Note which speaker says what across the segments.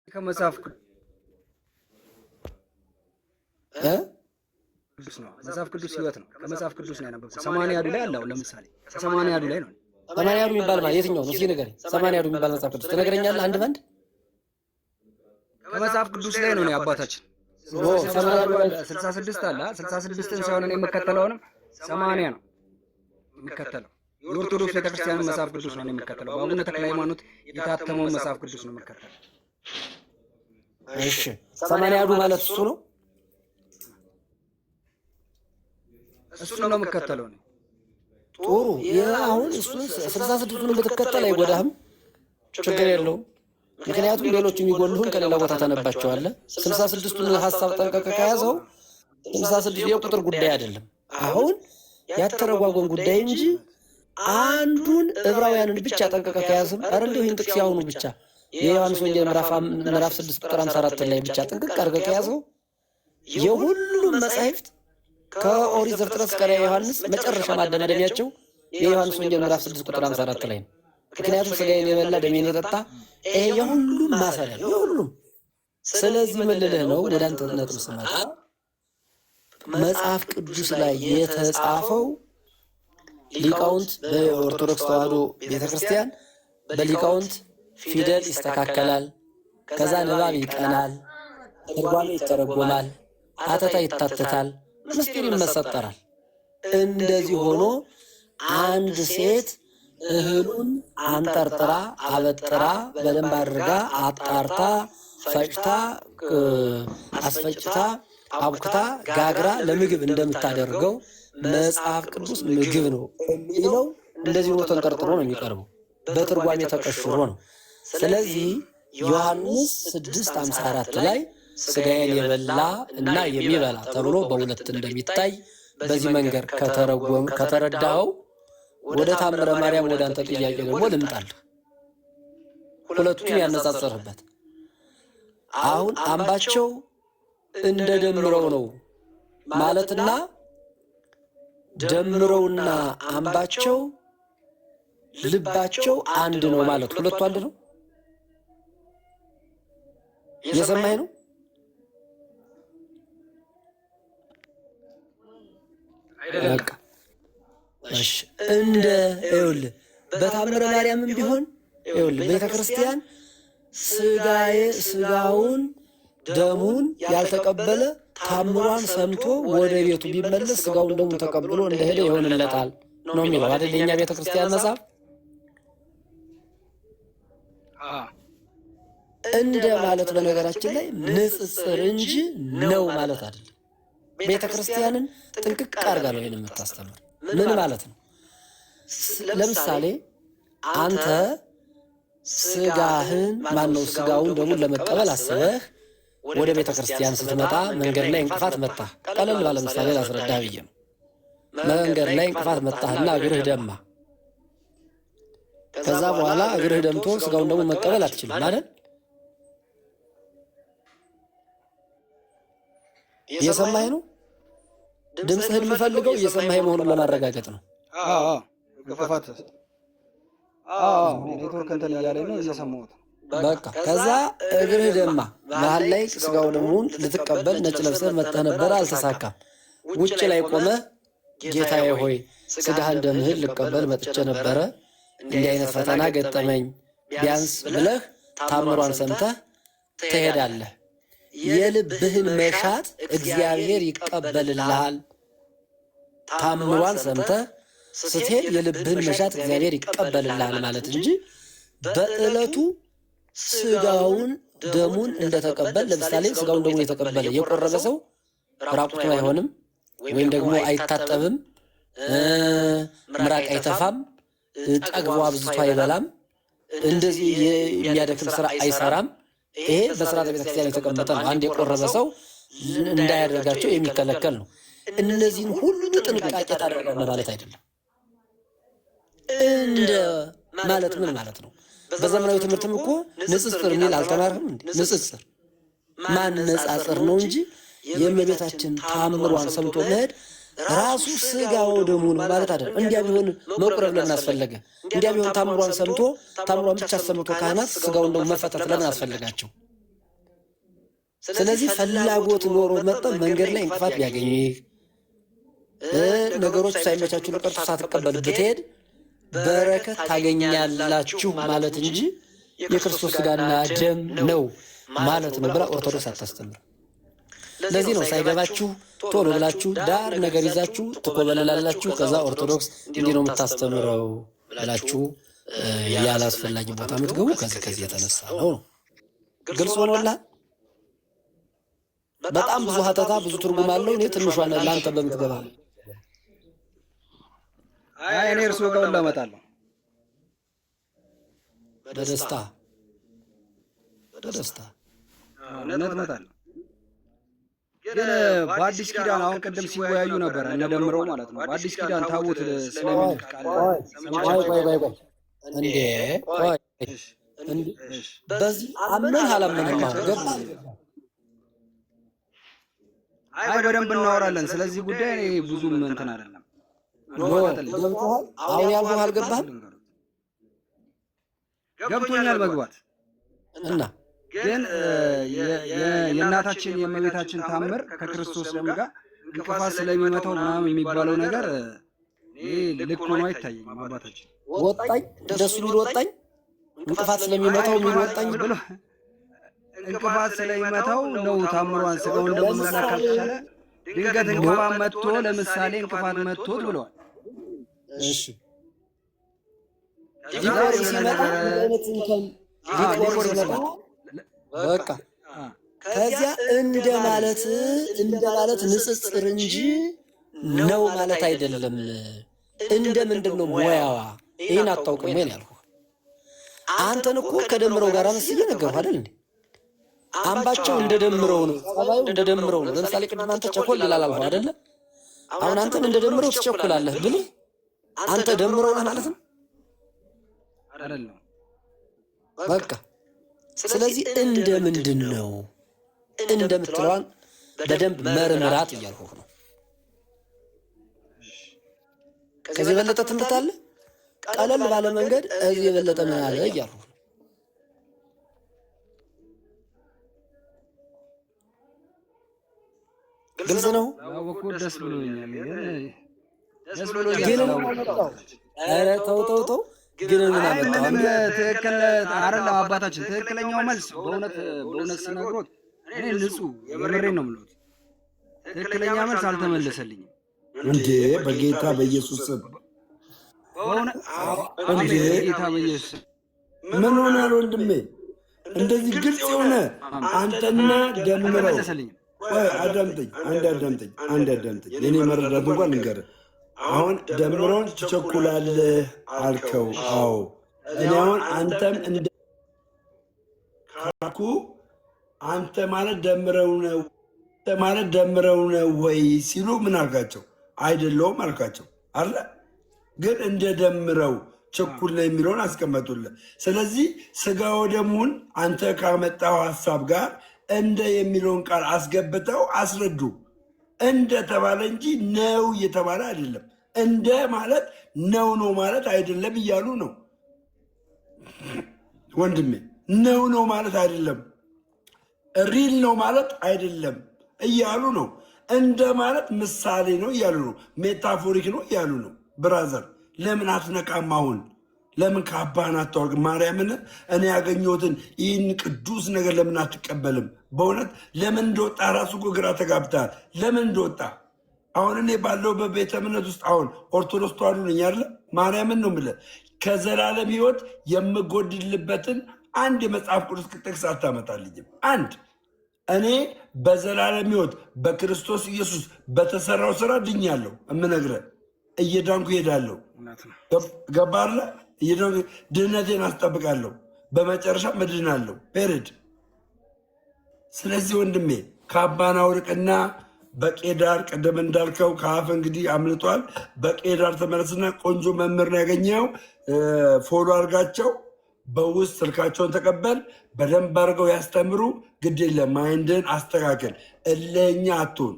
Speaker 1: ከመጽሐፍ ቅዱስ ነው። መጽሐፍ ቅዱስ ህይወት ነው። ከመጽሐፍ ቅዱስ ነው ያነበብኩት። ሰማንያዱ ላይ አለው። ለምሳሌ ሰማንያዱ ላይ ነው።
Speaker 2: ሰማንያዱ የሚባል ማለት የትኛው ነው? እስኪ ንገረኝ። ሰማንያዱ የሚባል መጽሐፍ ቅዱስ ትነግረኛለህ? አንድ ባንድ
Speaker 1: ከመጽሐፍ ቅዱስ ላይ ነው አባታችን። 66 አለ። 66ን ሳይሆን እኔ የምከተለውንም 80 ነው የምከተለው። የኦርቶዶክስ ቤተክርስቲያን መጽሐፍ ቅዱስ ነው የምከተለው። በአቡነ ተክለ ሃይማኖት የታተመው መጽሐፍ ቅዱስ ነው የምከተለው።
Speaker 2: እሺ፣ ሰማንያዱ ማለት እሱ ነው።
Speaker 1: እሱን ነው የምከተለው ነው።
Speaker 2: ጥሩ። አሁን እሱን 66ቱን ብትከተል አይጎዳህም፣ ችግር የለውም። ምክንያቱም ሌሎች የሚጎልሁን ከሌላ ቦታ ተነባቸዋለህ። 66ቱን ሐሳብ ጠንቀቀ ከያዘው 66 የቁጥር ጉዳይ አይደለም፣ አሁን ያተረጓጎም ጉዳይ እንጂ አንዱን ዕብራውያንን ብቻ ጠንቀቀ ከያዝም አረ እንደው ይህን ጥቅስ ያሁኑ ብቻ የዮሐንስ ወንጌል ምዕራፍ 6 ቁጥር 54 ላይ ብቻ ጥንቅቅ አድርገህ ከያዘው የሁሉም መጻሕፍት ከኦሪት ዘፍጥረት እስከ ዮሐንስ መጨረሻ ማደምደሚያቸው የዮሐንስ ወንጌል ምዕራፍ 6 ቁጥር 54 ላይ ነው። ምክንያቱም ሥጋዬን የበላ ደሜን የጠጣ ይሄ የሁሉም ማሰሪያ ነው፣ የሁሉም። ስለዚህ ምን ልልህ ነው፣ ወደ አንተ ነጥብ ስመጣ መጽሐፍ ቅዱስ ላይ የተጻፈው ሊቃውንት በኦርቶዶክስ ተዋሕዶ ቤተክርስቲያን በሊቃውንት ፊደል ይስተካከላል፣ ከዛ ንባብ ይቀናል፣ ትርጓሜ ይተረጎማል፣ አተታ ይታተታል፣ ምስጢር ይመሰጠራል። እንደዚህ ሆኖ አንድ ሴት እህሉን አንጠርጥራ አበጥራ በደንብ አድርጋ አጣርታ ፈጭታ አስፈጭታ አቡክታ ጋግራ ለምግብ እንደምታደርገው መጽሐፍ ቅዱስ ምግብ ነው የሚለው እንደዚህ ሆኖ ተንጠርጥሮ ነው የሚቀርበው፣ በትርጓሜ ተቀሽሮ ነው። ስለዚህ ዮሐንስ 6:54 ላይ ሥጋዬን የበላ እና የሚበላ ተብሎ በሁለት እንደሚታይ በዚህ መንገድ ከተረዳኸው ወደ ታምረ ማርያም ወደ አንተ ጥያቄ ደግሞ ልምጣልህ። ሁለቱን ያነጻጸርበት አሁን አምባቸው እንደ ደምረው ነው ማለትና ደምረውና አምባቸው ልባቸው አንድ ነው ማለት ሁለቱ አንድ ነው። እየሰማኸኝ ነው? በቃ እሺ። ይኸውልህ በታምረ ማርያምም ቢሆን ይኸውልህ ቤተ ክርስቲያን ሥጋውን ደሙን ያልተቀበለ ታምሯን ሰምቶ ወደ ቤቱ ቢመለስ ሥጋውን ደሙን ተቀብሎ እንደሄደ ይሆንለታል ነው የሚለው አይደል? የእኛ ቤተ ክርስቲያን መጽሐፍ እንደ ማለት በነገራችን ላይ ንጽጽር እንጂ ነው ማለት አይደለም። ቤተ ክርስቲያንን ጥንቅቅ አድርጋ ነው ይሄን የምታስተምር። ምን ማለት ነው? ለምሳሌ አንተ ሥጋውን ደሙን ለመቀበል አስበህ ወደ ቤተ ክርስቲያን ስትመጣ መንገድ ላይ እንቅፋት መጣ። ቀለል ባለ ምሳሌ ላስረዳህ ብዬ ነው። መንገድ ላይ እንቅፋት መጣህና እግርህ ደማ። ከዛ በኋላ እግርህ ደምቶ ሥጋውን ደሙን መቀበል አትችልም አይደል? እየሰማኸኝ ነው? ድምፅህን የምፈልገው እየሰማኸኝ መሆኑን ለማረጋገጥ ነው።
Speaker 1: ገፋፋት ኔትወርክ እንትን እያለኝ ነው፣ እየሰማሁት።
Speaker 2: በቃ ከዛ እግርህ ደማ። መሀል ላይ ሥጋው ደሙን ልትቀበል ነጭ ለብሰህ መጥተህ ነበረ፣ አልተሳካም። ውጭ ላይ ቆመህ ጌታዬ ሆይ ሥጋህን ደምህን ልቀበል መጥቼ ነበረ፣ እንዲህ አይነት ፈተና ገጠመኝ ቢያንስ ብለህ ታምሯን ሰምተህ ትሄዳለህ። የልብህን መሻት እግዚአብሔር ይቀበልልሃል። ታምሯን ሰምተህ ስትሄድ የልብህን መሻት እግዚአብሔር ይቀበልልሃል ማለት እንጂ በዕለቱ ሥጋውን ደሙን እንደተቀበል፣ ለምሳሌ ሥጋውን ደሙን የተቀበለ የቆረበ ሰው ራቁቱን አይሆንም፣ ወይም ደግሞ አይታጠብም፣ ምራቅ አይተፋም፣ ጠግቦ አብዝቶ አይበላም፣ እንደዚህ የሚያደክም ስራ አይሰራም። ይሄ በሥርዓተ ቤተክርስቲያን የተቀመጠ ነው። አንድ የቆረበ ሰው እንዳያደርጋቸው የሚከለከል ነው። እነዚህን ሁሉ ጥንቃቄ ታደርጋለህ ማለት አይደለም። እንደ ማለት ምን ማለት ነው? በዘመናዊ ትምህርትም እኮ ንጽጽር የሚል አልተማርህም እንዴ? ንጽጽር ማነጻጸር ነው እንጂ የእመቤታችን ታምሯን ሰምቶ መሄድ ራሱ ሥጋው ደሙን ማለት አይደለም። እንዲያ ቢሆን መቁረብ ለምን አስፈለገ? እንዲያ ቢሆን ታምሯን ሰምቶ ታምሯን ብቻ ሰምቶ ካህናት ሥጋውን ደሙ መፈተት ለምን አስፈለጋቸው? ስለዚህ ፍላጎት ኖሮ መጠ መንገድ ላይ እንቅፋት ቢያገኝህ ነገሮች ሳይመቻቹ ለቀርቶ ሳትቀበል ብትሄድ በረከት ታገኛላችሁ ማለት እንጂ የክርስቶስ ሥጋና ደም ነው ማለት ነው ብላ ኦርቶዶክስ አታስተምር። ለዚህ ነው ሳይገባችሁ ቶሎ ብላችሁ ዳር ነገር ይዛችሁ ትኮበለላላችሁ። ከዛ ኦርቶዶክስ እንዲህ ነው የምታስተምረው ብላችሁ ያላስፈላጊ ቦታ የምትገቡ ከዚህ የተነሳ ነው። ግልጽ ሆኖልሃል? በጣም ብዙ ሀተታ ብዙ ትርጉም አለው። እኔ ትንሿን ለአንተ በምትገባ
Speaker 1: እኔ እርስዎ ጋር ሁላ እመጣለሁ
Speaker 2: በደስታ
Speaker 1: እውነት እመጣለሁ። ግን በአዲስ ኪዳን አሁን ቅድም ሲወያዩ ነበር እነደምረው ማለት ነው። በአዲስ ኪዳን ታቦት ስለሚል ቃል
Speaker 2: በዚህ አመን አላመንም ገባ።
Speaker 1: በደንብ እናወራለን ስለዚህ ጉዳይ። እኔ ብዙም እንትን አይደለም።
Speaker 2: አሁን ያልኩህ አልገባህም?
Speaker 1: ገብቶኛል መግባት
Speaker 2: እና
Speaker 1: ግን የእናታችን የእመቤታችን ታምር ከክርስቶስ ደም ጋር እንቅፋት ስለሚመታው ምናምን የሚባለው ነገር ልክ ሆኖ አይታየኝም። አባታችን
Speaker 2: ወጣኝ እንደሱ የሚል ወጣኝ እንቅፋት ስለሚመታው የሚል ወጣኝ
Speaker 1: ብሎ እንቅፋት ስለሚመታው ነው ታምሯን ስጋውን ደግሞ መብላት ካልቻለ ድንገት እንቅፋት መጥቶ ለምሳሌ እንቅፋት መጥቶት ብለዋል።
Speaker 2: እሺ ሊቆር ሲመጣ በቃ ከዚያ እንደ ማለት ንጽጽር እንጂ ነው ማለት አይደለም። እንደ ምንድን ነው ሙያዋ? ይህን አታውቅም ወይ ያልኩህ? አንተን እኮ ከደምረው ጋር መስዬ ነገርኩህ አይደል እንዴ? አምባቸው እንደደምረው ነው፣ ጸባዩ እንደደምረው ነው። ለምሳሌ ቅድም አንተ ቸኮል ይላል አልኩህ አይደለ? አሁን አንተን እንደደምረው ትቸኩላለህ ብል አንተ ደምረው ነህ ማለት ነው
Speaker 1: አይደለም?
Speaker 2: በቃ ስለዚህ እንደ ምንድን ነው እንደምትለዋን በደንብ መርምራት እያልኩህ ነው። ከዚህ የበለጠ ትምህርት አለ? ቀለል ባለ መንገድ እዚህ የበለጠ ምን አለ እያልኩህ ነው። ግልጽ ነው።
Speaker 1: ደስ ብሎኛል።
Speaker 2: ግን ኧረ ተው ግን ምን አመጣው?
Speaker 1: ትክክል አይደለም አባታችን። ትክክለኛው መልስ በእውነት ሲነግሮት እኔ ንጹህ የምሬን ነው የምልዎት። ትክክለኛ መልስ አልተመለሰልኝም
Speaker 3: እንዴ! በጌታ በኢየሱስ ስም
Speaker 1: እንዴ! ጌታ በኢየሱስ
Speaker 3: ምን ሆናል ወንድሜ? እንደዚህ ግልጽ የሆነ አንተና ደምረው አዳምጠኝ፣ አንድ አዳምጠኝ። የኔ መረዳት እንኳን ልንገርህ። አሁን ደምረውን ትቸኩላለህ አልከው። አዎ እኔ አሁን አንተም እንደ ካልኩ አንተ ማለት ደምረው ነው ወይ ሲሉ ምን አልካቸው? አይደለውም አልካቸው አለ። ግን እንደ ደምረው ቸኩል ነው የሚለውን አስቀመጡልህ። ስለዚህ ስጋ ወደሙን አንተ ካመጣው ሀሳብ ጋር እንደ የሚለውን ቃል አስገብተው አስረዱ። እንደ ተባለ እንጂ ነው እየተባለ አይደለም። እንደ ማለት ነው ማለት አይደለም እያሉ ነው ወንድሜ። ነው ማለት አይደለም፣ ሪል ነው ማለት አይደለም እያሉ ነው። እንደ ማለት ምሳሌ ነው እያሉ ነው። ሜታፎሪክ ነው እያሉ ነው። ብራዘር ለምን አትነቃም? አሁን ለምን ከአባህን አታወርቅ? ማርያምን እኔ ያገኘሁትን ይህን ቅዱስ ነገር ለምን አትቀበልም? በእውነት ለምን እንደወጣ ራሱ እኮ ግራ ተጋብተሃል። ለምን እንደወጣ አሁን እኔ ባለው በቤተ እምነት ውስጥ አሁን ኦርቶዶክስ ተዋሕዶ ነኝ አይደለ? ማርያምን ነው የምልህ። ከዘላለም ሕይወት የምጎድልበትን አንድ የመጽሐፍ ቅዱስ ጥቅስ አታመጣልኝም። አንድ እኔ በዘላለም ሕይወት በክርስቶስ ኢየሱስ በተሰራው ስራ ድኛለሁ። የምነግርህ እየዳንኩ እሄዳለሁ። ገባህ? ድህነቴን አስጠብቃለሁ፣ በመጨረሻ እድናለሁ። ፔሬድ። ስለዚህ ወንድሜ ካባን አውልቅና በቄዳር ቀደም እንዳልከው ከአፍ እንግዲህ አምልጧል። በቄዳር ተመለስና ቆንጆ መምህር ነው ያገኘው። ፎሎ አድርጋቸው፣ በውስጥ ስልካቸውን ተቀበል። በደንብ አድርገው ያስተምሩ። ግድ የለም ማይንድን አስተካከል። እለኛ አትሁን።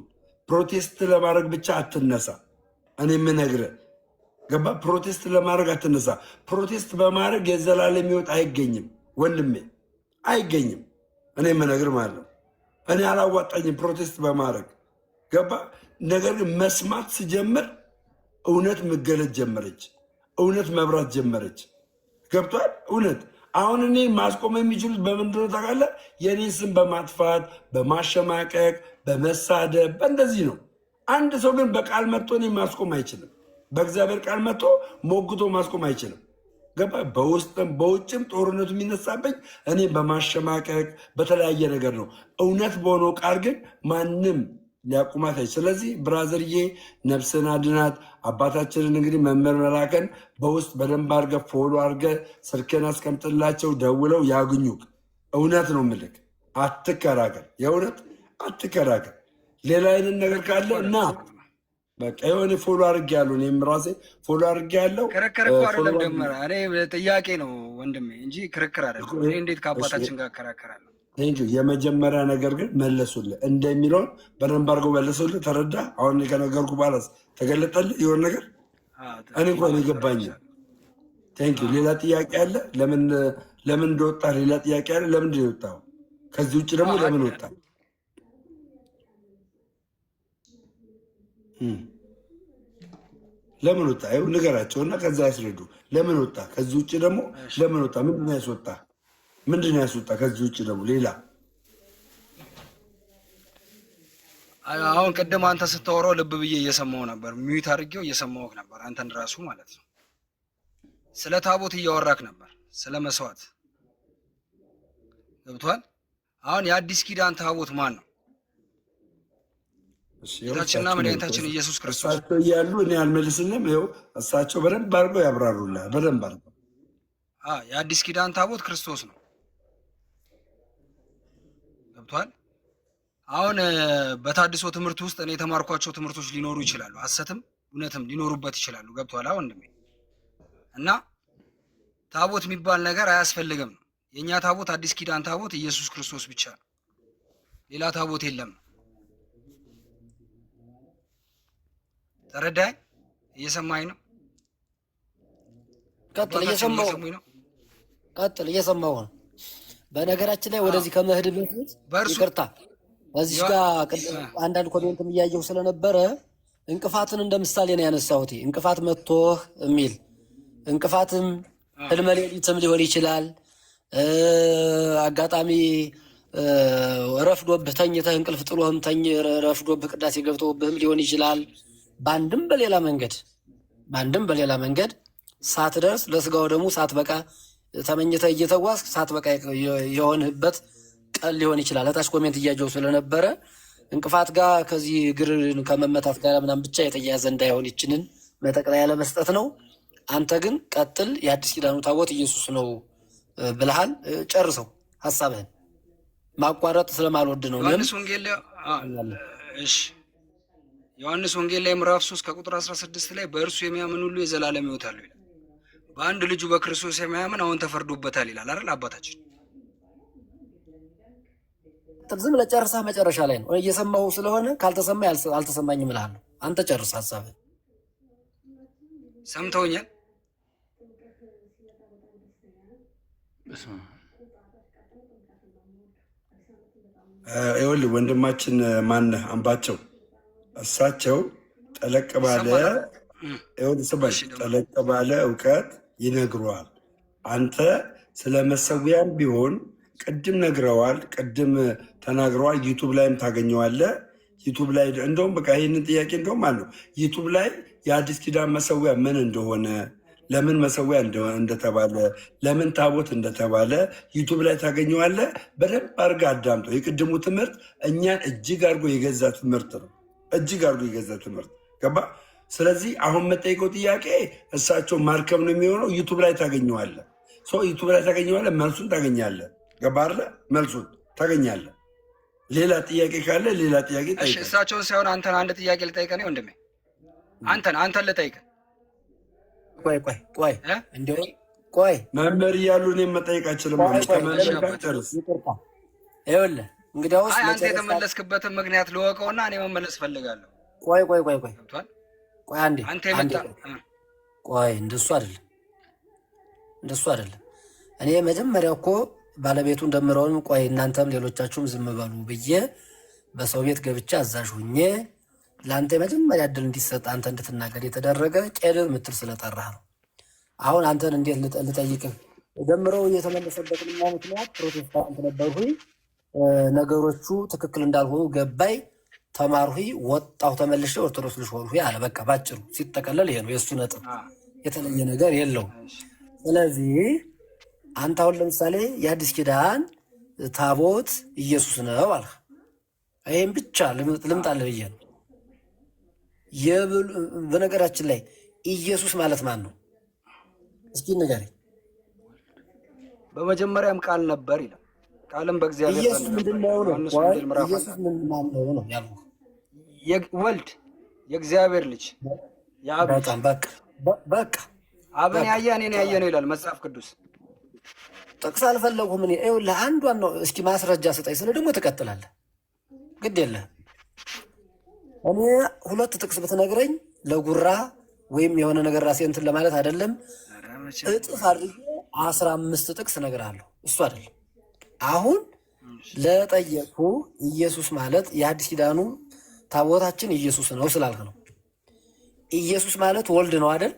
Speaker 3: ፕሮቴስት ለማድረግ ብቻ አትነሳ። እኔ የምነግርህ ገባ? ፕሮቴስት ለማድረግ አትነሳ። ፕሮቴስት በማድረግ የዘላለም ሕይወት አይገኝም ወንድሜ፣ አይገኝም። እኔ የምነግርህ ማለት ነው። እኔ አላዋጣኝም ፕሮቴስት በማድረግ ገባ። ነገር ግን መስማት ስጀምር እውነት መገለጥ ጀመረች፣ እውነት መብራት ጀመረች። ገብቷል። እውነት አሁን እኔ ማስቆም የሚችሉት በምንድን ነው ታውቃለህ? የእኔን ስም በማጥፋት በማሸማቀቅ በመሳደብ በእንደዚህ ነው። አንድ ሰው ግን በቃል መጥቶ እኔ ማስቆም አይችልም። በእግዚአብሔር ቃል መጥቶ ሞግቶ ማስቆም አይችልም። ገባ። በውስጥም በውጭም ጦርነቱ የሚነሳብኝ እኔ በማሸማቀቅ በተለያየ ነገር ነው። እውነት በሆነው ቃል ግን ማንም ሊያቁማት አይችልም። ስለዚህ ብራዘርዬ ነፍስን አድናት። አባታችንን እንግዲህ መምህር መላከን በውስጥ በደንብ አድርገ ፎሎ አድርገ ስልክን አስቀምጥላቸው፣ ደውለው ያግኙ። እውነት ነው ምልክ፣ አትከራከር፣ የእውነት አትከራከር። ሌላ አይነት ነገር ካለ እና በቃ የሆነ ፎሎ አድርጌ ያለው እኔም ራሴ ፎሎ አድርጌ ያለው
Speaker 1: ክርክር እኮ አይደለም ጀመረ። እኔ ጥያቄ ነው ወንድሜ እንጂ ክርክር አይደለም። እኔ እንዴት ከአባታችን ጋር እከራከራለሁ?
Speaker 3: የመጀመሪያ ነገር ግን መለሱልህ እንደሚለውን በደንብ አድርገው መለሱልህ። ተረዳ? አሁን ከነገርኩ በኋላ ተገለጠልህ የሆነ ነገር እኔ እንኳን የገባኝ። ቴንኪው። ሌላ ጥያቄ አለ? ለምን እንደወጣ ሌላ ጥያቄ አለ? ለምንድን ነው የወጣው? ከዚህ ውጭ ደግሞ ለምን ወጣ? ለምን ወጣ? ይኸው ንገራቸውና ከዛ ያስረዱ። ለምን ወጣ? ከዚህ ውጭ ደግሞ ለምን ወጣ? ምንድን ነው ያስወጣ? ምንድን ነው ያስወጣ? ከዚህ ውጭ ደግሞ ሌላ
Speaker 1: አሁን ቅድም አንተ ስታወራው ልብ ብዬ እየሰማው ነበር። ሚዩት አድርጌው እየሰማውህ ነበር። አንተን ራሱ ማለት ነው። ስለ ታቦት እያወራክ ነበር፣ ስለ መስዋዕት ገብቷል። አሁን የአዲስ ኪዳን ታቦት ማን ነው? ጌታችንና መድኃኒታችን ኢየሱስ ክርስቶስ።
Speaker 3: እሳቸው እያሉ እኔ አልመልስልም። ይኸው እሳቸው በደንብ አድርገው ያብራሩልሃል። በደንብ አድርገው
Speaker 1: የአዲስ ኪዳን ታቦት ክርስቶስ ነው። ገብቷል። አሁን በታድሶ ትምህርት ውስጥ እኔ የተማርኳቸው ትምህርቶች ሊኖሩ ይችላሉ፣ ሐሰትም እውነትም ሊኖሩበት ይችላሉ። ገብቷል አሁን ወንድሜ። እና ታቦት የሚባል ነገር አያስፈልግም ነው የእኛ ታቦት። አዲስ ኪዳን ታቦት ኢየሱስ ክርስቶስ ብቻ ነው፣ ሌላ ታቦት የለም። ተረዳኝ? እየሰማኝ ነው?
Speaker 2: ቀጥል፣ እየሰማሁ ነው። በነገራችን ላይ ወደዚህ ከመሄድ በፊት ይቅርታ፣ እዚህ ጋር አንዳንድ ኮሜንትም እያየሁ ስለነበረ እንቅፋትን እንደ ምሳሌ ነው ያነሳሁት። እንቅፋት መጥቶህ የሚል እንቅፋትም ህልመ ሌሊትም ሊሆን ይችላል። አጋጣሚ ረፍዶብህ ተኝተህ እንቅልፍ ጥሎህም ረፍዶብህ ቅዳሴ ገብተውብህም ሊሆን ይችላል። በአንድም በሌላ መንገድ ሳትደርስ ለስጋው ደግሞ ሳትበቃ ተመኝተህ እየተጓዝክ ሳትበቃ የሆንህበት ቀን ሊሆን ይችላል። እታች ኮሜንት እያየሁ ስለነበረ እንቅፋት ጋር ከዚህ እግር ከመመታት ጋር ምናምን ብቻ የተያያዘ እንዳይሆን ይችንን መጠቅለያ ለመስጠት ነው። አንተ ግን ቀጥል። የአዲስ ኪዳኑ ታቦት ኢየሱስ ነው ብለሃል። ጨርሰው ሀሳብህን። ማቋረጥ ስለማልወድ ነው።
Speaker 1: ዮሐንስ ወንጌል ላይ ምዕራፍ 3 ከቁጥር 16 ላይ በእርሱ የሚያምን ሁሉ የዘላለም ሕይወት አለው ይላል። በአንድ ልጁ በክርስቶስ የሚያምን አሁን ተፈርዶበታል ይላል አይደል አባታችን?
Speaker 2: ዝም ብለህ ጨርሰህ መጨረሻ ላይ ነው እየሰማሁ ስለሆነ ካልተሰማ አልተሰማኝም እልሃለሁ። አንተ ጨርስ ሀሳብህን።
Speaker 1: ሰምተውኛል?
Speaker 3: ይኸውልህ ወንድማችን ማነህ አምባቸው እሳቸው ጠለቅ ባለ እውቀት ይነግረዋል። አንተ ስለ መሰዊያም ቢሆን ቅድም ነግረዋል፣ ቅድም ተናግረዋል። ዩቱብ ላይም ታገኘዋለህ። ዩቱብ ላይ እንደውም በቃ ይህንን ጥያቄ እንደውም አለው ዩቱብ ላይ የአዲስ ኪዳን መሰዊያ ምን እንደሆነ፣ ለምን መሰዊያ እንደተባለ፣ ለምን ታቦት እንደተባለ ዩቱብ ላይ ታገኘዋለህ። በደንብ አድርገህ አዳምጠው። የቅድሙ ትምህርት እኛን እጅግ አድርጎ የገዛ ትምህርት ነው። እጅግ አድርጎ የገዛ ትምህርት ገባ። ስለዚህ አሁን መጠይቀው ጥያቄ እሳቸው ማርከም ነው የሚሆነው። ዩቱብ ላይ ታገኘዋለህ። ዩቱብ ላይ ታገኘዋለህ። መልሱን ታገኛለህ። ገባ አይደለ? መልሱን ታገኛለህ። ሌላ ጥያቄ ካለ ሌላ ጥያቄ ጠይቀህ።
Speaker 1: እሳቸውን ሳይሆን አንተን አንድ ጥያቄ ልጠይቀህ ነው ወንድሜ። አንተን ልጠይቅህ።
Speaker 2: ቆይ
Speaker 3: መምህር እያሉ እኔም መጠየቅ አልችልም። ጨርስ።
Speaker 2: ይኸውልህ እንግዲያውስ
Speaker 1: አንተ የተመለስክበትን ምክንያት ልወቀውና እኔ መመለስ ፈልጋለሁ።
Speaker 2: ቆይ አንዴ እንደሱ አይደለም። እኔ መጀመሪያ እኮ ባለቤቱን ደምረውንም ቆይ እናንተም ሌሎቻችሁም ዝም በሉ ብዬ በሰው ቤት ገብቼ አዛዥ ሁኜ ለአንተ የመጀመሪያ እድል እንዲሰጥ አንተ እንድትናገር የተደረገ ቄድር ምትል ስለጠራህ ነው። አሁን አንተን እንዴት ልጠይቅህ? ደምረው የተመለሰበት ምክንያት ፕሮቴስታንት ነበርሁኝ፣ ነገሮቹ ትክክል እንዳልሆኑ ገባይ፣ ተማርሁኝ፣ ወጣሁ፣ ተመልሼ ኦርቶዶክስ ልጅ ሆንሁኝ አለ። በቃ ባጭሩ ሲጠቀለል ይሄ ነው የእሱ ነጥብ፣ የተለየ ነገር የለውም። ስለዚህ አንተ አሁን ለምሳሌ የአዲስ ኪዳን ታቦት ኢየሱስ ነው አልህ። ይህም ብቻ ልምጣልህ ብዬ ነው። በነገራችን ላይ ኢየሱስ ማለት ማን ነው? እስኪ ንገረኝ።
Speaker 1: በመጀመሪያም ቃል ነበር ይላል። ቃልም በእግዚአብሔር
Speaker 2: ኢየሱስ ምንድን ነው ነው? ኢየሱስ ምን ማን ነው ነው ያልኩህ?
Speaker 1: ወልድ የእግዚአብሔር ልጅ የአብ ልጅ።
Speaker 2: በቃ
Speaker 1: አብን ያየ እኔን ያየ ነው ይላል መጽሐፍ ቅዱስ።
Speaker 2: ጥቅስ አልፈለጉም። እኔ ለአንዷን ነው። እስኪ ማስረጃ ስጠኝ ስለ ደግሞ ትቀጥላለህ። ግድ የለህም። እኔ ሁለት ጥቅስ ብትነግረኝ ለጉራ ወይም የሆነ ነገር ራሴ እንትን ለማለት አይደለም። እጥፍ አድርጌ 15 ጥቅስ እነግርሃለሁ። እሱ አይደለም አሁን ለጠየቁ ኢየሱስ ማለት የአዲስ ኪዳኑ ታቦታችን ኢየሱስ ነው ስላልክ ነው። ኢየሱስ ማለት ወልድ ነው አይደል?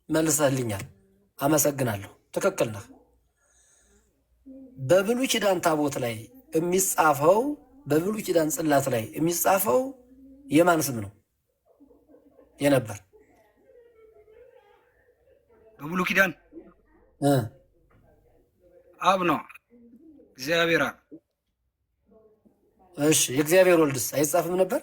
Speaker 2: መልሰህልኛል። አመሰግናለሁ። ትክክል ነህ። በብሉይ ኪዳን ታቦት ላይ የሚጻፈው በብሉይ ኪዳን ጽላት ላይ የሚጻፈው የማን ስም ነው የነበር?
Speaker 1: በብሉይ ኪዳን አብ ነው፣ እግዚአብሔር አብ።
Speaker 2: እሺ የእግዚአብሔር ወልድስ አይጻፍም ነበር?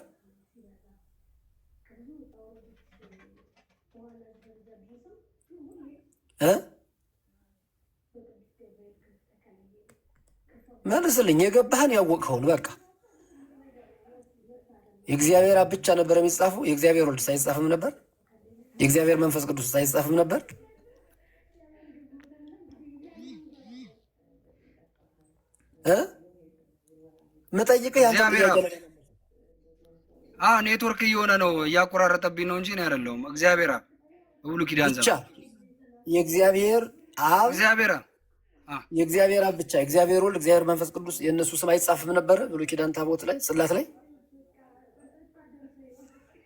Speaker 2: መልስልኝ። የገባህን ያወቅኸውን በቃ። የእግዚአብሔር አብ ብቻ ነበር የሚጻፈው። የእግዚአብሔር ወልድስ አይጻፍም ነበር? የእግዚአብሔር መንፈስ ቅዱስ አይጻፍም ነበር? መጠይቀህ
Speaker 1: ኔትወርክ እየሆነ ነው እያቆራረጠብኝ ነው እንጂ ነው አይደለሁም። እግዚአብሔር አብ በብሉይ ኪዳን
Speaker 2: ብቻ የእግዚአብሔር አብ የእግዚአብሔር አብ ብቻ የእግዚአብሔር ወልድ እግዚአብሔር መንፈስ ቅዱስ የእነሱ ስም አይጻፍም ነበር ብሉይ ኪዳን ታቦት ላይ ጽላት ላይ?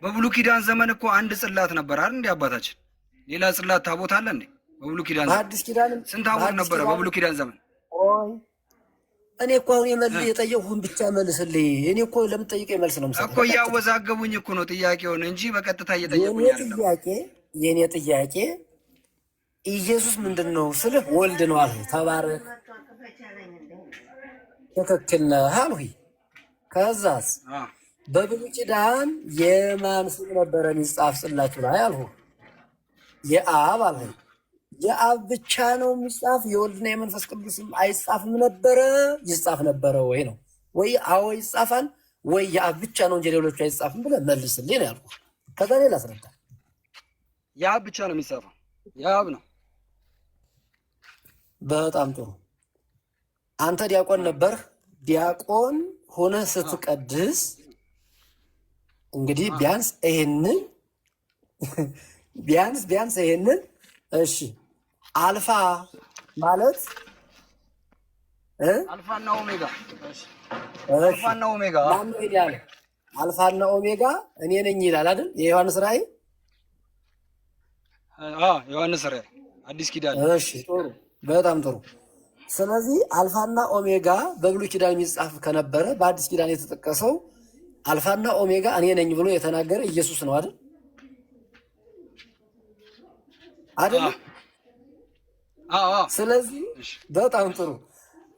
Speaker 1: በብሉይ ኪዳን ዘመን እኮ አንድ ጽላት ነበር አይደል? እንደ አባታችን ሌላ ጽላት ታቦት አለ እንዴ? በብሉይ ኪዳን
Speaker 2: በአዲስ ኪዳን
Speaker 1: ስንት ታቦት ነበረ በብሉይ ኪዳን ዘመን?
Speaker 2: እኔ እኮ አሁን የጠየቅሁህን ብቻ መልስልኝ። እኔ እኮ ለምትጠይቀኝ መልስ ነው የምሰጠው
Speaker 1: እኮ። እያወዛገቡኝ እኮ ነው ጥያቄውን እንጂ በቀጥታ እየጠየቁኝ አይደለም።
Speaker 2: የኔ ጥያቄ ኢየሱስ ምንድን ነው ስልህ ወልድ ነው አልህ። ተባረክ፣ ትክክል ነህ አልሁኝ። ከዛስ በብሉይ ኪዳን የማን ስም ነበረ የሚጻፍ ጽላችሁ ላይ አልሁህ? የአብ አልሁኝ። የአብ ብቻ ነው የሚጻፍ የወልድና የመንፈስ ቅዱስም አይጻፍም ነበረ? ይጻፍ ነበረ ወይ ነው? ወይ አዎ ይጻፋል፣ ወይ የአብ ብቻ ነው እንጂ ሌሎቹ አይጻፍም ብለህ መልስልኝ ነው ያልኩህ። ከዛ ሌላ አስረዳ።
Speaker 1: የአብ ብቻ ነው የሚጻፈው፣ የአብ ነው።
Speaker 2: በጣም ጥሩ። አንተ ዲያቆን ነበርህ። ዲያቆን ሆነህ ስትቀድስ እንግዲህ ቢያንስ ይሄንን እሺ አልፋ ማለት
Speaker 1: አልፋና ኦሜጋ። እሺ አልፋና ኦሜጋ
Speaker 2: ማን ይላል? አልፋና ኦሜጋ እኔ ነኝ ይላል አይደል? የዮሐንስ ራእይ።
Speaker 1: ዮሐንስ ራእይ አዲስ ኪዳን።
Speaker 2: እሺ ጥሩ፣ በጣም ጥሩ። ስለዚህ አልፋና ኦሜጋ በብሉይ ኪዳን የሚጻፍ ከነበረ በአዲስ ኪዳን የተጠቀሰው አልፋና ኦሜጋ እኔ ነኝ ብሎ የተናገረ ኢየሱስ ነው አይደል? አይደል? ስለዚህ በጣም ጥሩ።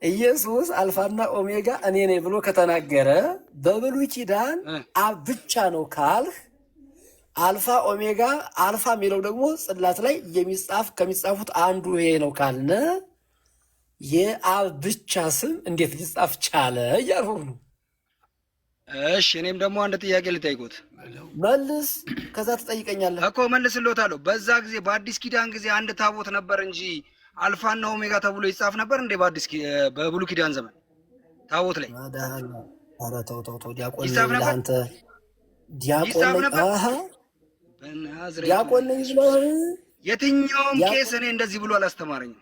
Speaker 2: ኢየሱስ አልፋና ኦሜጋ እኔ ነኝ ብሎ ከተናገረ በብሉይ ኪዳን አብ ብቻ ነው ካልህ፣ አልፋ ኦሜጋ፣ አልፋ የሚለው ደግሞ ጽላት ላይ ከሚጻፉት አንዱ ይሄ ነው ካልነ የአብ ብቻ ስም እንዴት ሊጻፍ ቻለ እያልሁ ነው።
Speaker 1: እሺ እኔም ደግሞ አንድ ጥያቄ ልጠይቁት።
Speaker 2: መልስ። ከዛ ትጠይቀኛለህ
Speaker 1: እኮ መልስልዎታለሁ። በዛ ጊዜ በአዲስ ኪዳን ጊዜ አንድ ታቦት ነበር እንጂ አልፋና ኦሜጋ ተብሎ ይጻፍ ነበር እንዴ? በብሉይ ኪዳን ዘመን ታቦት ላይ
Speaker 2: ኧረ ተው ዲያቆን ነኝ አንተ። ዲያቆን ነኝ ብለህ
Speaker 1: የትኛውም ቄስ እኔ እንደዚህ ብሎ አላስተማረኝም።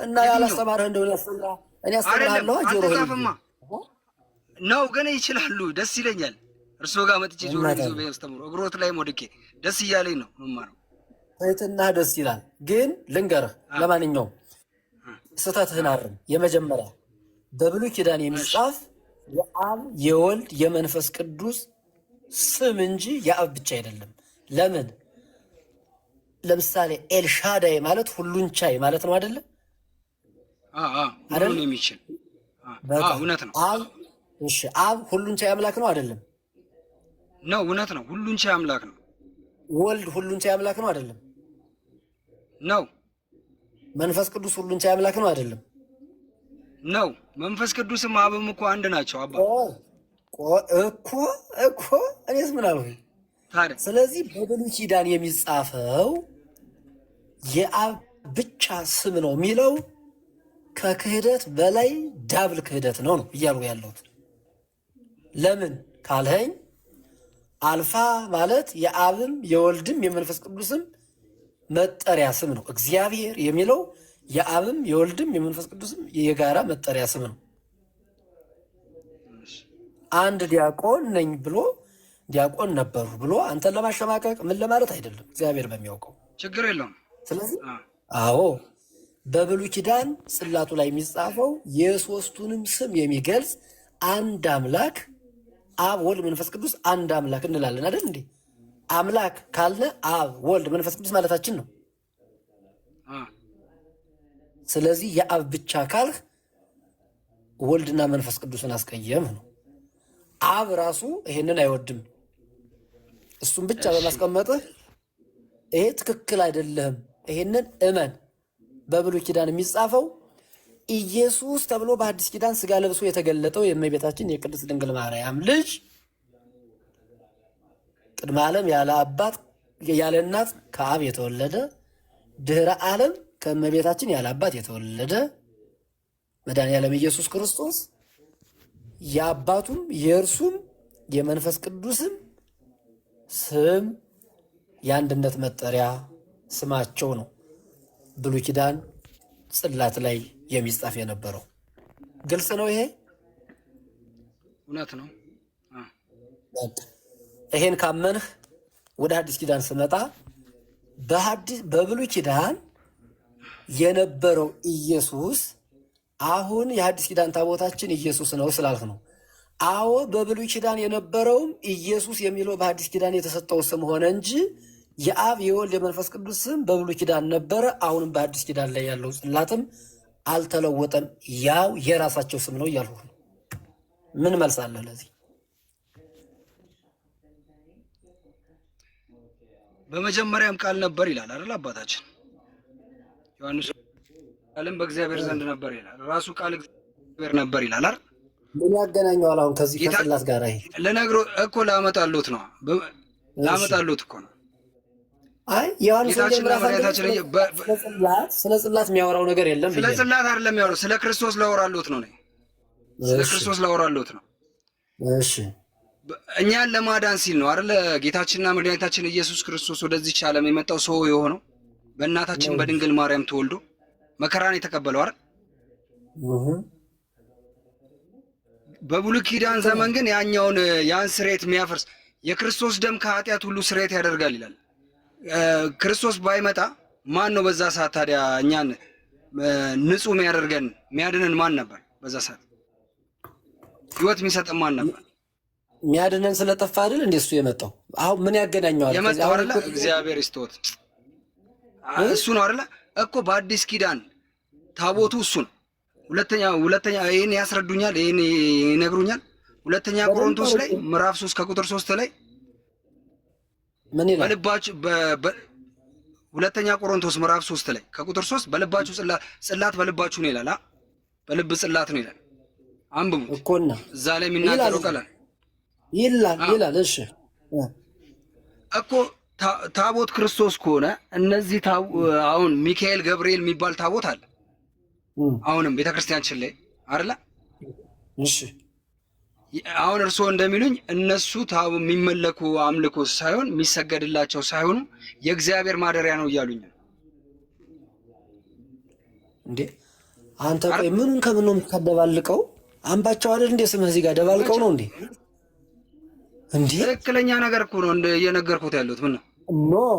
Speaker 2: እና ያላስተማርህ እንደሆነ ያስተምራ እኔ አስተምርሃለሁ። ጆሮ
Speaker 1: አልተጻፈማ ነው ግን ይችላሉ። ደስ ይለኛል። እርስዎ ጋር መጥቼ ጆሮ ይዞ ቢያስተምሩ እግሮት ላይ ወድቄ ደስ እያለኝ ነው መማረው።
Speaker 2: ትህትና ደስ ይላል። ግን ልንገርህ፣ ለማንኛውም ስህተትህን አርም። የመጀመሪያ በብሉይ ኪዳን የሚጻፍ የአብ የወልድ የመንፈስ ቅዱስ ስም እንጂ የአብ ብቻ አይደለም። ለምን? ለምሳሌ ኤልሻዳይ ማለት ሁሉን ቻይ ማለት ነው አይደለ?
Speaker 1: ሁሉን የሚችል እውነት ነው።
Speaker 2: አብ ሁሉን ቻይ አምላክ ነው አይደለም?
Speaker 1: ነው፣ እውነት ነው። ሁሉን ቻይ አምላክ ነው።
Speaker 2: ወልድ ሁሉን ቻይ አምላክ ነው አይደለም?
Speaker 1: ነው።
Speaker 2: መንፈስ ቅዱስ ሁሉን ቻይ አምላክ ነው አይደለም?
Speaker 1: ነው። መንፈስ ቅዱስም አብም እኮ አንድ ናቸው። አባ
Speaker 2: እኮ እኔስ ምን አልኩኝ ታዲያ? ስለዚህ በብሉይ ኪዳን የሚጻፈው የአብ ብቻ ስም ነው የሚለው ከክህደት በላይ ዳብል ክህደት ነው እያሉ ያለሁት። ለምን ካልኸኝ አልፋ ማለት የአብም የወልድም የመንፈስ ቅዱስም መጠሪያ ስም ነው። እግዚአብሔር የሚለው የአብም የወልድም የመንፈስ ቅዱስም የጋራ መጠሪያ ስም ነው። አንድ ዲያቆን ነኝ ብሎ ዲያቆን ነበሩ ብሎ አንተን ለማሸማቀቅ ምን ለማለት አይደለም፣ እግዚአብሔር በሚያውቀው
Speaker 1: ችግር የለውም።
Speaker 2: ስለዚህ አዎ በብሉይ ኪዳን ጽላቱ ላይ የሚጻፈው የሶስቱንም ስም የሚገልጽ አንድ አምላክ አብ ወልድ መንፈስ ቅዱስ አንድ አምላክ እንላለን አይደል እንዴ? አምላክ ካልነ አብ ወልድ መንፈስ ቅዱስ ማለታችን ነው። ስለዚህ የአብ ብቻ ካልህ ወልድና መንፈስ ቅዱስን አስቀየምህ ነው። አብ ራሱ ይሄንን አይወድም። እሱም ብቻ በማስቀመጥህ ይሄ ትክክል አይደለም፣ ይሄንን እመን። በብሉይ ኪዳን የሚጻፈው ኢየሱስ ተብሎ በአዲስ ኪዳን ስጋ ለብሶ የተገለጠው የእመቤታችን የቅድስት ድንግል ማርያም ልጅ ቅድመ ዓለም ያለ አባት ያለ እናት ከአብ የተወለደ ድህረ ዓለም ከእመቤታችን ያለ አባት የተወለደ መድኃኒዓለም ኢየሱስ ክርስቶስ የአባቱም የእርሱም የመንፈስ ቅዱስም ስም የአንድነት መጠሪያ ስማቸው ነው። ብሉይ ኪዳን ጽላት ላይ የሚጻፍ የነበረው ግልጽ ነው። ይሄ
Speaker 1: እውነት ነው።
Speaker 2: ይሄን ካመንህ ወደ አዲስ ኪዳን ስመጣ በብሉይ ኪዳን የነበረው ኢየሱስ አሁን የአዲስ ኪዳን ታቦታችን ኢየሱስ ነው ስላልህ ነው። አዎ በብሉይ ኪዳን የነበረውም ኢየሱስ የሚለው በአዲስ ኪዳን የተሰጠው ስም ሆነ እንጂ የአብ የወልድ የመንፈስ ቅዱስ ስም በብሉይ ኪዳን ነበረ። አሁንም በአዲስ ኪዳን ላይ ያለው ጽላትም አልተለወጠም፣ ያው የራሳቸው ስም ነው እያልሁ ነው። ምን መልሳለህ ለዚህ?
Speaker 1: በመጀመሪያም ቃል ነበር ይላል አይደል አባታችን ዮሐንስ። ቃልም በእግዚአብሔር ዘንድ ነበር ይላል። ራሱ ቃል እግዚአብሔር ነበር ይላል አይደል?
Speaker 2: ምን ያገናኘዋል አሁን ከዚህ ከጽላት ጋር? ይሄ
Speaker 1: ለነግሮ እኮ ላመጣሉት ነው፣ ላመጣሉት እኮ ነው።
Speaker 2: አይ ዮሐንስ ስለ ጽላት የሚያወራው ነገር የለም።
Speaker 1: ስለ ጽላት አይደለም የሚያወራው፣ ስለ ክርስቶስ ላወራሉት ነው። ስለ ክርስቶስ ላወራሉት ነው።
Speaker 2: እሺ
Speaker 1: እኛን ለማዳን ሲል ነው አይደል ጌታችንና መድኃኒታችን ኢየሱስ ክርስቶስ ወደዚህች ዓለም የመጣው ሰው የሆነው በእናታችን በድንግል ማርያም ተወልዶ መከራን የተቀበለው አይደል? በብሉይ ኪዳን ዘመን ግን ያን ስርየት የሚያፈርስ የክርስቶስ ደም ከኃጢአት ሁሉ ስርየት ያደርጋል ይላል። ክርስቶስ ባይመጣ ማን ነው በዛ ሰዓት ታዲያ እኛን ንጹህ የሚያደርገን የሚያድነን ማን ነበር? በዛ ሰዓት ህይወት የሚሰጠን ማን ነበር?
Speaker 2: የሚያድነን ስለጠፋ አይደል እንዴ እሱ የመጣው? አሁን ምን ያገናኘዋል?
Speaker 1: የመጣው አይደል እግዚአብሔር ይስጥዎት እሱ ነው አይደል እኮ በአዲስ ኪዳን ታቦቱ እሱ ነው። ሁለተኛ ይሄን ያስረዱኛል፣ ይሄን ይነግሩኛል። ሁለተኛ ቆሮንቶስ ላይ ምዕራፍ 3 ከቁጥር 3 ላይ
Speaker 2: ምን ይላል?
Speaker 1: በልባችሁ ሁለተኛ ቆሮንቶስ ምዕራፍ 3 ላይ ከቁጥር 3 በልባችሁ ጽላት በልባችሁ ነው ይላል። በልብ ጽላት ነው ይላል። አንብቡት
Speaker 2: እኮና
Speaker 1: እዛ ላይ የሚናገረው ቃል
Speaker 2: ይላል። እሺ
Speaker 1: እኮ ታቦት ክርስቶስ ከሆነ እነዚህ አሁን ሚካኤል ገብርኤል የሚባል ታቦት አለ አሁንም ቤተክርስቲያናችን ላይ አይደለ?
Speaker 2: እሺ
Speaker 1: አሁን እርስዎ እንደሚሉኝ እነሱ የሚመለኩ አምልኮ ሳይሆን የሚሰገድላቸው ሳይሆኑ የእግዚአብሔር ማደሪያ ነው እያሉኝ ነው።
Speaker 2: እንዴ አንተ ቆይ ምኑን ከምን ነው የምታደባልቀው? አምባቸው አይደል እንዴ ስምህ እዚህ ጋር ደባልቀው ነው እንዴ? እንዴ
Speaker 1: ትክክለኛ ነገር እኮ ነው እየነገርኩት ያለሁት። ምን ነው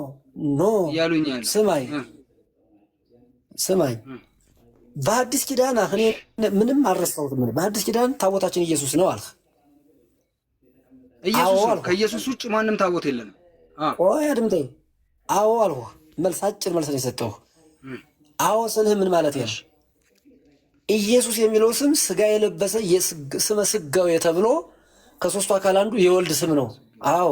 Speaker 2: ኖ
Speaker 1: ያሉኝ ያለ
Speaker 2: ስማኝ በአዲስ ኪዳን እኔ ምንም አልረሳሁትም። በአዲስ ኪዳን ታቦታችን ኢየሱስ ነው አልህ።
Speaker 1: ኢየሱስ ከኢየሱስ ውጭ ማንም ታቦት የለንም።
Speaker 2: ቆይ አድምጠኝ። አዎ አልሁ። አጭር መልስ ነው የሰጠሁህ። አዎ ስልህ ምን ማለት ነው? ኢየሱስ የሚለው ስም ስጋ የለበሰ ስመ ስጋዌ ተብሎ ከሶስቱ አካል አንዱ የወልድ ስም ነው። አዎ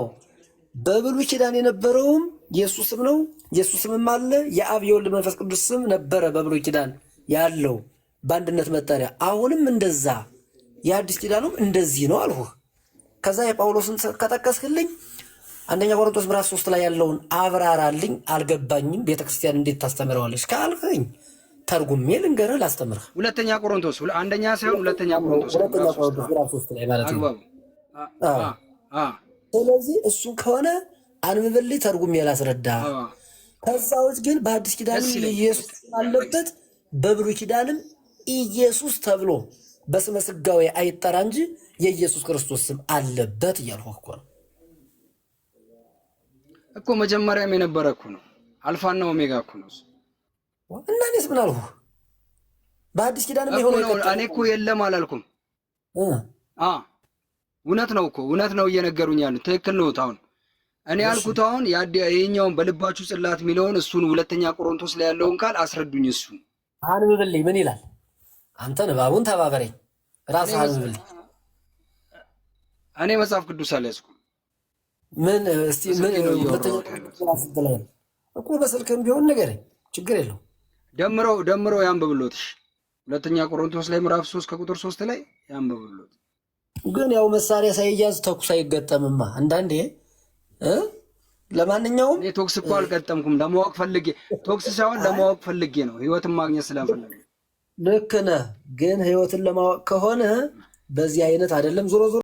Speaker 2: በብሉይ ኪዳን የነበረውም የኢየሱስ ስም ነው። የኢየሱስ ስምም አለ። የአብ የወልድ መንፈስ ቅዱስ ስም ነበረ በብሉይ ኪዳን ያለው በአንድነት መጠሪያ። አሁንም እንደዛ የአዲስ ኪዳኑም እንደዚህ ነው አልሁህ። ከዛ የጳውሎስን ከጠቀስክልኝ አንደኛ ቆሮንቶስ ምዕራፍ 3 ላይ ያለውን አብራራልኝ። አልገባኝም። ቤተክርስቲያን እንዴት ታስተምረዋለች ካልከኝ ተርጉሜ ልንገርህ ላስተምርህ።
Speaker 1: ሁለተኛ ቆሮንቶስ አንደኛ ሳይሆን ሁለተኛ ቆሮንቶስ
Speaker 2: ምዕራፍ 3 ላይ ማለት ነው። ስለዚህ እሱን ከሆነ አንብብልኝ ተርጉሜ ላስረዳ። ከዛዎች ግን በአዲስ ኪዳንም ኢየሱስ አለበት በብሉይ ኪዳንም ኢየሱስ ተብሎ በስመ ስጋዌ አይጠራ እንጂ የኢየሱስ ክርስቶስ ስም አለበት እያልኩህ እኮ ነው
Speaker 1: እኮ። መጀመሪያም የነበረ እኮ ነው። አልፋና ኦሜጋ እኮ ነው
Speaker 2: እና እኔስ ምን አልሁህ? በአዲስ ኪዳንም የሆነው
Speaker 1: እኔ እኮ የለም አላልኩም። እውነት ነው እኮ እውነት ነው እየነገሩኝ ያሉት ትክክል ነው። አሁን እኔ ያልኩት አሁን ይኸኛውን በልባችሁ ጽላት የሚለውን እሱን ሁለተኛ ቆሮንቶስ ላይ ያለውን ቃል አስረዱኝ። እሱን
Speaker 2: አንብብልኝ። ምን ይላል? አንተ ንባቡን ተባበረኝ። ራስህ አንብብልኝ።
Speaker 1: እኔ መጽሐፍ ቅዱስ አልያዝኩም።
Speaker 2: ምን እስቲ ምን ሁለተኛ ቆሮንቶስ ላይ እኮ በስልክም ቢሆን ንገረኝ፣ ችግር የለው።
Speaker 1: ደምረው ያንብብሎትሽ። ሁለተኛ ቆሮንቶስ ላይ ምዕራፍ 3 ከቁጥር 3 ላይ ያንብብሎት።
Speaker 2: ግን ያው መሳሪያ ሳይያዝ ተኩስ አይገጠምማ አንዳንዴ። ለማንኛውም
Speaker 1: እኔ ቶክስ እኮ አልገጠምኩም። ለማወቅ ፈልጌ ቶክስ ሳይሆን ለማወቅ ፈልጌ ነው፣ ህይወትን ማግኘት ስለፈለገ።
Speaker 2: ልክ ነህ። ግን ህይወትን ለማወቅ ከሆነ በዚህ አይነት አይደለም ዞሮ